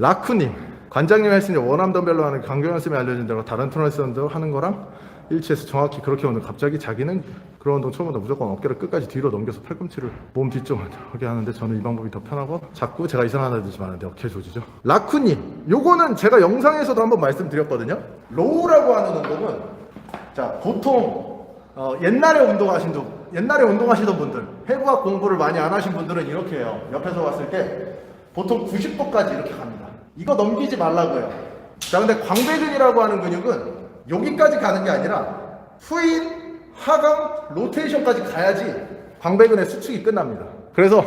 라쿠님, 관장님 헬스는 원암 덤벨로 하는 강경현 쌤이 알려준 대로 다른 트레이너들도 하는 거랑 일치해서 정확히 그렇게 오늘 갑자기 자기는 그런 운동 처음부터 무조건 어깨를 끝까지 뒤로 넘겨서 팔꿈치를 몸 뒤쪽으로 하게 하는데 저는 이 방법이 더 편하고 자꾸 제가 이상하다 듯이 말하는데 어깨 조지죠. 라쿠님, 요거는 제가 영상에서도 한번 말씀드렸거든요. 로우라고 하는 운동은 자 보통 옛날에 운동하시던 분들, 해부학 공부를 많이 안 하신 분들은 이렇게 해요. 옆에서 봤을 때 보통 90도까지 이렇게 갑니다. 이거 넘기지 말라고요. 자, 근데 광배근이라고 하는 근육은 여기까지 가는 게 아니라 후인, 하강, 로테이션까지 가야지 광배근의 수축이 끝납니다. 그래서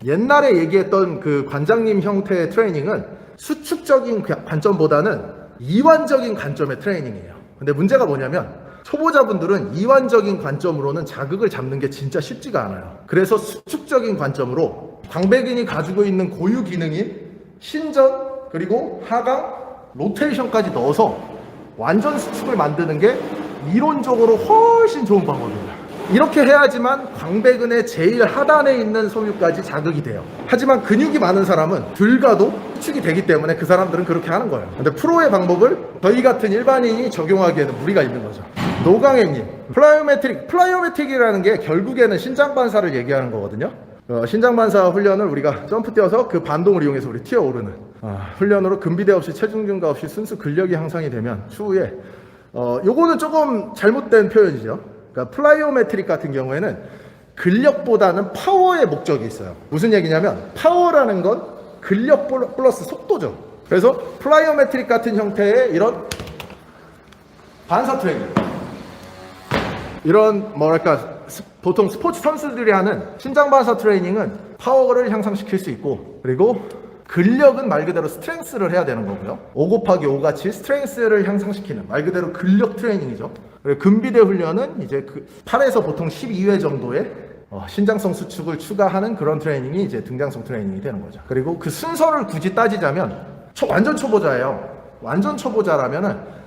옛날에 얘기했던 그 관장님 형태의 트레이닝은 수축적인 관점보다는 이완적인 관점의 트레이닝이에요. 근데 문제가 뭐냐면 초보자분들은 이완적인 관점으로는 자극을 잡는 게 진짜 쉽지가 않아요. 그래서 수축적인 관점으로 광배근이 가지고 있는 고유 기능인 신전 그리고 하강, 로테이션까지 넣어서 완전 수축을 만드는 게 이론적으로 훨씬 좋은 방법입니다. 이렇게 해야지만 광배근의 제일 하단에 있는 섬유까지 자극이 돼요. 하지만 근육이 많은 사람은 들가도 수축이 되기 때문에 그 사람들은 그렇게 하는 거예요. 근데 프로의 방법을 저희 같은 일반인이 적용하기에는 무리가 있는 거죠. 노강혜님, 플라이오메트릭이라는 게 결국에는 신장반사를 얘기하는 거거든요. 신장반사 훈련을 우리가 점프 뛰어서 그 반동을 이용해서 우리 튀어오르는 훈련으로 근비대 없이 체중 증가 없이 순수 근력이 향상이 되면 추후에 요거는 조금 잘못된 표현이죠. 그러니까 플라이오메트릭 같은 경우에는 근력보다는 파워의 목적이 있어요. 무슨 얘기냐면 파워라는 건 근력 플러스 속도죠. 그래서 플라이오메트릭 같은 형태의 이런 반사 트레이닝, 이런 뭐랄까 보통 스포츠 선수들이 하는 신장 반사 트레이닝은 파워를 향상시킬 수 있고, 그리고 근력은 말 그대로 스트렝스를 해야 되는 거고요. 5 곱하기 5 같이 스트렝스를 향상시키는 말 그대로 근력 트레이닝이죠. 그리고 근비대 훈련은 이제 그 8에서 보통 12회 정도의 신장성 수축을 추가하는 그런 트레이닝이 이제 등장성 트레이닝이 되는 거죠. 그리고 그 순서를 굳이 따지자면 완전 초보자예요. 완전 초보자라면은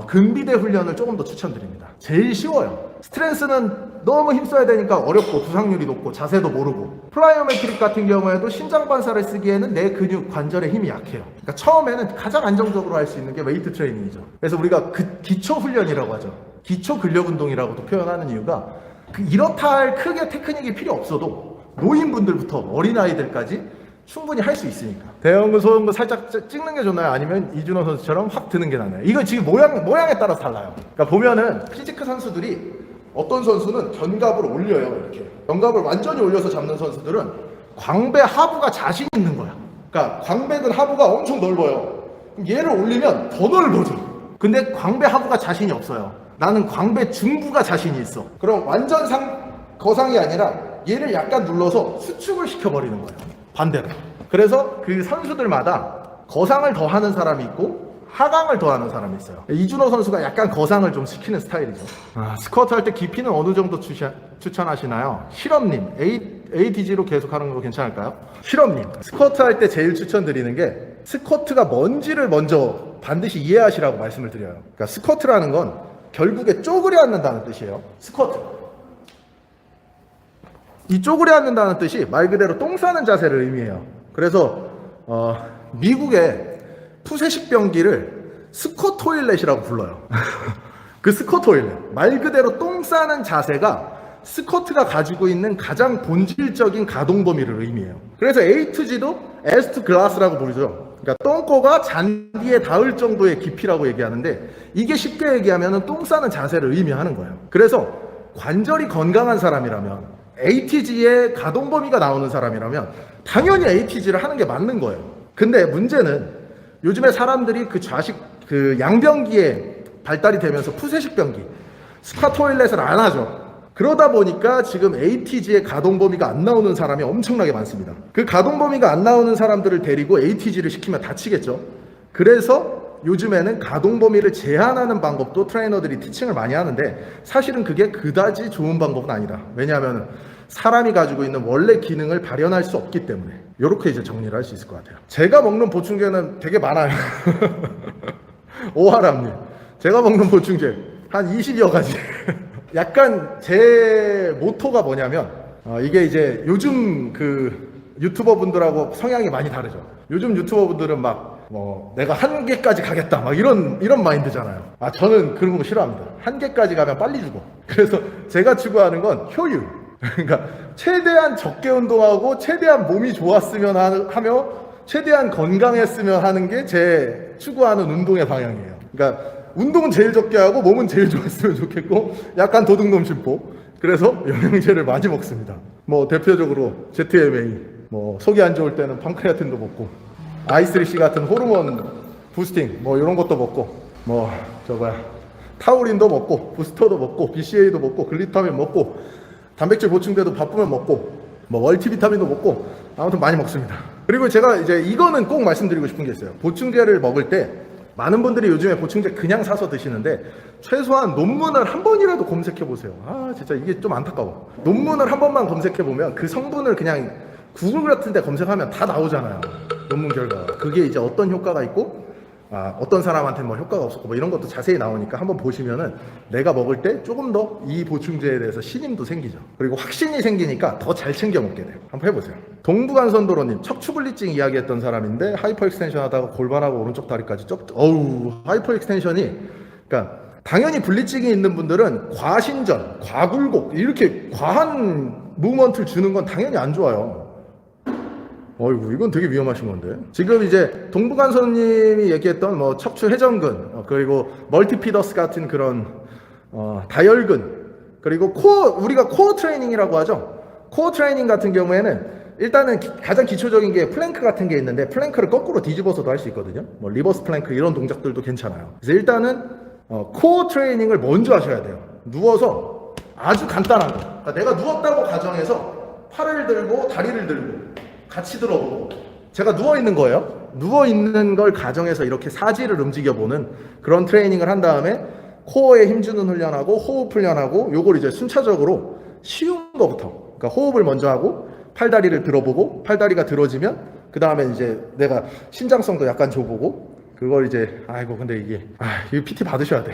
근비대 훈련을 조금 더 추천드립니다. 제일 쉬워요. 스트렝스는 너무 힘써야 되니까 어렵고 부상률이 높고 자세도 모르고, 플라이오메트릭 같은 경우에도 신장 반사를 쓰기에는 내 근육 관절의 힘이 약해요. 그러니까 처음에는 가장 안정적으로 할 수 있는 게 웨이트 트레이닝이죠. 그래서 우리가 기초 훈련이라고 하죠. 기초 근력 운동이라고도 표현하는 이유가 이렇다 할 크게 테크닉이 필요 없어도 노인분들부터 어린아이들까지 충분히 할 수 있으니까. 대형근, 소형근 살짝 찍는 게 좋나요? 아니면 이준호 선수처럼 확 드는 게 나나요? 이거 지금 모양에 따라서 달라요. 그러니까 보면은 피지크 선수들이 어떤 선수는 견갑을 올려요. 이렇게 견갑을 완전히 올려서 잡는 선수들은 광배 하부가 자신 있는 거야. 그러니까 광배근 하부가 엄청 넓어요. 그럼 얘를 올리면 더 넓어져. 근데 광배 하부가 자신이 없어요. 나는 광배 중부가 자신이 있어. 그럼 완전 거상이 아니라 얘를 약간 눌러서 수축을 시켜버리는 거예요. 반대로. 그래서 그 선수들마다 거상을 더 하는 사람이 있고 하강을 더 하는 사람이 있어요. 이준호 선수가 약간 거상을 좀 시키는 스타일이죠. 스쿼트 할 때 깊이는 어느 정도 추천하시나요? 실험님, ATG로 계속 하는 거 괜찮을까요? 실험님, 스쿼트 할 때 제일 추천드리는 게 스쿼트가 뭔지를 먼저 반드시 이해하시라고 말씀을 드려요. 그러니까 스쿼트라는 건 결국에 쪼그려 앉는다는 뜻이에요. 스쿼트. 이 쪼그려 앉는다는 뜻이 말 그대로 똥 싸는 자세를 의미해요. 그래서 미국의 푸세식 변기를 스쿼트 토일렛이라고 불러요. 그 스쿼트 토일렛, 말 그대로 똥 싸는 자세가 스쿼트가 가지고 있는 가장 본질적인 가동 범위를 의미해요. 그래서 A to G도 S to Glass라고 부르죠. 그러니까 똥꼬가 잔디에 닿을 정도의 깊이라고 얘기하는데, 이게 쉽게 얘기하면 똥 싸는 자세를 의미하는 거예요. 그래서 관절이 건강한 사람이라면, ATG의 가동 범위가 나오는 사람이라면 당연히 ATG를 하는 게 맞는 거예요. 근데 문제는 요즘에 사람들이 그 양변기에 발달이 되면서 푸세식 변기, 스쿼트 토일렛을 안 하죠. 그러다 보니까 지금 ATG의 가동 범위가 안 나오는 사람이 엄청나게 많습니다. 그 가동 범위가 안 나오는 사람들을 데리고 ATG를 시키면 다치겠죠. 그래서 요즘에는 가동 범위를 제한하는 방법도 트레이너들이 티칭을 많이 하는데, 사실은 그게 그다지 좋은 방법은 아니다. 왜냐하면 사람이 가지고 있는 원래 기능을 발현할 수 없기 때문에. 이렇게 이제 정리를 할 수 있을 것 같아요. 제가 먹는 보충제는 되게 많아요. 오하람님, 제가 먹는 보충제 한 20여 가지. 약간 제 모토가 뭐냐면, 이게 이제 요즘 그 유튜버 분들하고 성향이 많이 다르죠. 요즘 유튜버 분들은 막 뭐 내가 한계까지 가겠다 막 이런 마인드잖아요. 저는 그런 거 싫어합니다. 한계까지 가면 빨리 죽어. 그래서 제가 추구하는 건 효율. 그러니까 최대한 적게 운동하고 최대한 몸이 좋았으면 하며 최대한 건강했으면 하는 게 제 추구하는 운동의 방향이에요. 그러니까 운동은 제일 적게 하고 몸은 제일 좋았으면 좋겠고 약간 도둑놈 심보. 그래서 영양제를 많이 먹습니다. 뭐 대표적으로 ZMA, 뭐 속이 안 좋을 때는 판크레아틴도 먹고 I3C 같은 호르몬 부스팅 뭐 이런 것도 먹고 뭐 타우린도 먹고 부스터도 먹고 BCA도 먹고 글리타민 먹고 단백질 보충제도 바쁘면 먹고 뭐 멀티비타민도 먹고 아무튼 많이 먹습니다. 그리고 제가 이제 이거는 꼭 말씀드리고 싶은 게 있어요. 보충제를 먹을 때 많은 분들이 요즘에 보충제 그냥 사서 드시는데 최소한 논문을 한 번이라도 검색해 보세요. 진짜 이게 좀 안타까워. 논문을 한 번만 검색해 보면 그 성분을 그냥 구글 같은 데 검색하면 다 나오잖아요. 논문 결과가. 그게 이제 어떤 효과가 있고 어떤 사람한테 뭐 효과가 없었고 뭐 이런 것도 자세히 나오니까 한번 보시면은 내가 먹을 때 조금 더 이 보충제에 대해서 신임도 생기죠. 그리고 확신이 생기니까 더 잘 챙겨 먹게 돼요. 한번 해보세요. 동부간선도로님 척추 블리징 이야기했던 사람인데 하이퍼 익스텐션 하다가 골반하고 오른쪽 다리까지 하이퍼 익스텐션이 그러니까 당연히 블리징이 있는 분들은 과신전, 과굴곡 이렇게 과한 무브먼트를 주는 건 당연히 안 좋아요. 어이구, 이건 되게 위험하신 건데. 지금 이제 동부간선님이 얘기했던 뭐 척추 회전근, 그리고 멀티피더스 같은 그런 다혈근, 그리고 우리가 코어 트레이닝이라고 하죠. 코어 트레이닝 같은 경우에는 일단은 가장 기초적인 게 플랭크 같은 게 있는데 플랭크를 거꾸로 뒤집어서도 할 수 있거든요. 뭐 리버스 플랭크 이런 동작들도 괜찮아요. 그래서 일단은 코어 트레이닝을 먼저 하셔야 돼요. 누워서 아주 간단한 거. 그러니까 내가 누웠다고 가정해서 팔을 들고 다리를 들고 같이 들어보고 제가 누워있는 거예요. 누워있는 걸 가정해서 이렇게 사지를 움직여보는 그런 트레이닝을 한 다음에 코어에 힘주는 훈련하고 호흡 훈련하고 요걸 이제 순차적으로 쉬운 거부터 그러니까 호흡을 먼저 하고 팔다리를 들어보고 팔다리가 들어지면 그 다음에 이제 내가 신장성도 약간 줘보고 그걸 이제 근데 이게 이거 PT 받으셔야 돼.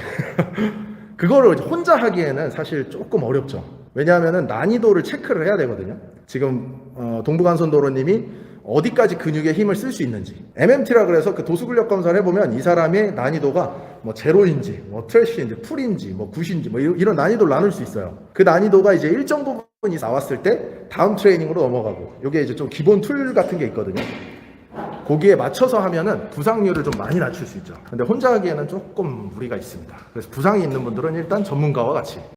그거를 혼자 하기에는 사실 조금 어렵죠. 왜냐하면은 난이도를 체크를 해야 되거든요. 지금 동부간선도로님이 어디까지 근육에 힘을 쓸 수 있는지 MMT라 그래서 그 도수근력 검사를 해보면 이 사람의 난이도가 뭐 제로인지 뭐 트래쉬인지 풀인지 뭐 굿인지 뭐 이런 난이도를 나눌 수 있어요. 그 난이도가 이제 일정 부분이 나왔을 때 다음 트레이닝으로 넘어가고 이게 이제 좀 기본 툴 같은 게 있거든요. 거기에 맞춰서 하면은 부상률을 좀 많이 낮출 수 있죠. 근데 혼자 하기에는 조금 무리가 있습니다. 그래서 부상이 있는 분들은 일단 전문가와 같이